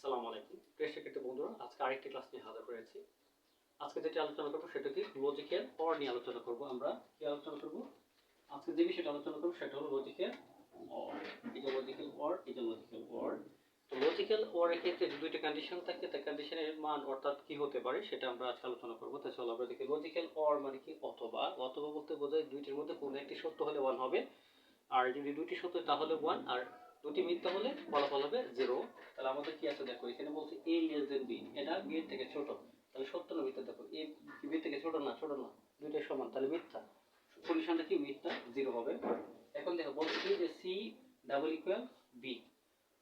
আসসালামু আলাইকুম প্রিয় শিক্ষার্থী বন্ধুরা, আজকে আরেকটি ক্লাস নিয়ে হাজির হয়েছি। আজকে যেটি আলোচনা করব সেটা কি লজিক্যাল অর নিয়ে আলোচনা করব। আমরা কি আলোচনা করব? আজকে যে বিষয়টা আলোচনা করব সেটা হলো লজিক্যাল অর। এই যে লজিক্যাল অর, এই যে লজিক্যাল অর। তো লজিক্যাল অর এর ক্ষেত্রে যে দুইটা কন্ডিশন থাকে, তা কন্ডিশনের মান অর্থাৎ কি হতে পারে সেটা আমরা আজকে আলোচনা করব। তাই চলো আমরা দেখি লজিক্যাল অর মানে কি। অথবা অথবা বলতে বোঝায় দুইটির মধ্যে কোনো একটি সত্য হলে 1 হবে, আর যদি দুটি সত্য তাহলে 1, আর দুটি মিথ্যা হলে ফলাফল হবে 0। তাহলে আমাদের কি আছে দেখো, এখানে বলছে a লেস দেন b, এটা b এর থেকে ছোট। তাহলে সত্য না মিথ্যা? দেখো a b এর থেকে ছোট না, ছোট না, দুইটাই সমান, তাহলে মিথ্যা। কন্ডিশনটা কি? মিথ্যা, 0 হবে। এখন দেখো বলছে কি যে c ডাবল ইকুয়াল b,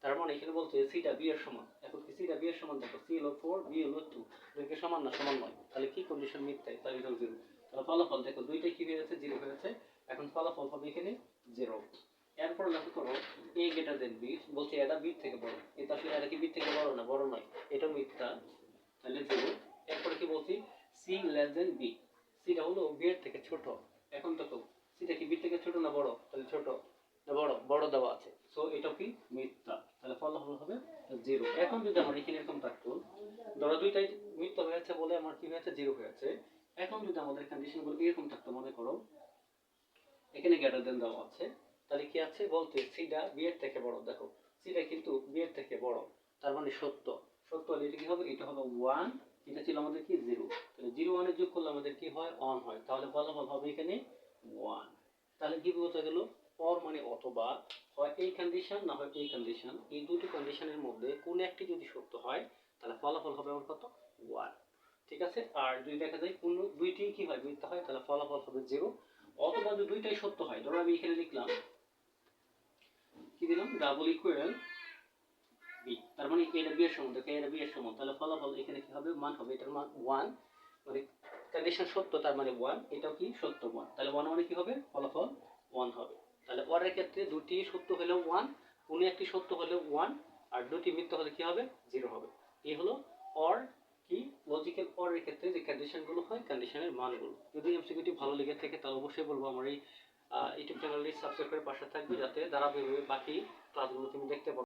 তার মানে এখানে বলছে c টা b এর সমান। এখন কি c টা b এর সমান? দেখো c হলো 4, b হলো 2, দুইকে সমান না? সমান নয়। তাহলে কি কন্ডিশন? মিথ্যা, তাহলে এটা 0। তাহলে ফলাফল দেখো দুইটাই কি হয়ে যাচ্ছে? 0 হয়ে যাচ্ছে। এখন ফলাফল হবে এখানে 0। এরপর লক্ষ্য করো a গ্রেটার দেন b, বলছে এটা b থেকে বড়। কিন্তু আসলে এটা কি b থেকে বড় না? বড় নয়, এটা মিথ্যা, তাহলে 0। এরপরে কি বলছি? c less than b, c টা হলো b এর থেকে ছোট। এখন দেখো c টা কি b থেকে ছোট না বড়? তাহলে ছোট না বড়? বড় দেওয়া আছে, সো এটা কি? মিথ্যা, তাহলে ফলাফল হবে 0। এখন যদি আমার এখানে এরকম থাকতো, ধরো দুইটাই মিথ্যা হয়েছে বলে আমার কি হয়েছে? 0 হয়েছে। এখন যদি আমাদের কন্ডিশনগুলো এরকম থাকতো, মনে করো এখানে গ্রেটার দেন দেওয়া আছে, তাহলে কি আছে? বলতে সি টা বি এর থেকে বড়। দেখো সি টা কিন্তু বি এর থেকে বড়, তার মানে সত্য। সত্য হলে এটা কি হবে? এটা হবে 1, এটা ছিল আমাদের কি? 0। তাহলে 0 1 এর যোগ করলে আমাদের কি হয়? 1 হয়। তাহলে ফলাফল হবে এখানে 1। তাহলে কি বোঝা গেল? অর মানে অথবা, হয় এই কন্ডিশন না হয় এই কন্ডিশন, এই দুটি কন্ডিশনের মধ্যে কোন একটি যদি সত্য হয় তাহলে ফলাফল হবে আমার কত? 1। ঠিক আছে। আর যদি দেখা যায় কোন দুইটি কি হয়? মিথ্যা হয়, তাহলে ফলাফল হবে 0। অথবা যদি দুইটাই সত্য হয়, ধরো আমি এখানে লিখলাম কি দিলাম? ডাবল ইকুয়াল বি, তার মানে এটা বি এর সমান। দেখো এটা বি এর সমান, তাহলে ফলাফল এখানে কি হবে? মান হবে, এটার মান 1, মানে কন্ডিশন সত্য, তার মানে 1, এটাও কি? সত্য 1, তাহলে 1 মানে কি হবে? ফলাফল 1 হবে। তাহলে অর এর ক্ষেত্রে দুটি সত্য হলেও 1, কোন একটি সত্য হলেও 1, আর দুটি মিথ্যা হলে কি হবে? 0 হবে। এই হলো অর কি, লজিক্যাল অর এর ক্ষেত্রে যে কন্ডিশনগুলো হয়, কন্ডিশনের মানগুলো। যদি এমসিকিউটি ভালো লেগে থাকে তাহলে অবশ্যই বলবো আমার এই ইউটিউব চ্যানেলটি সাবস্ক্রাইব করে পাশে থাকবে, যাতে ধারাবাহিকভাবে বাকি ক্লাসগুলো তুমি দেখতে পারো।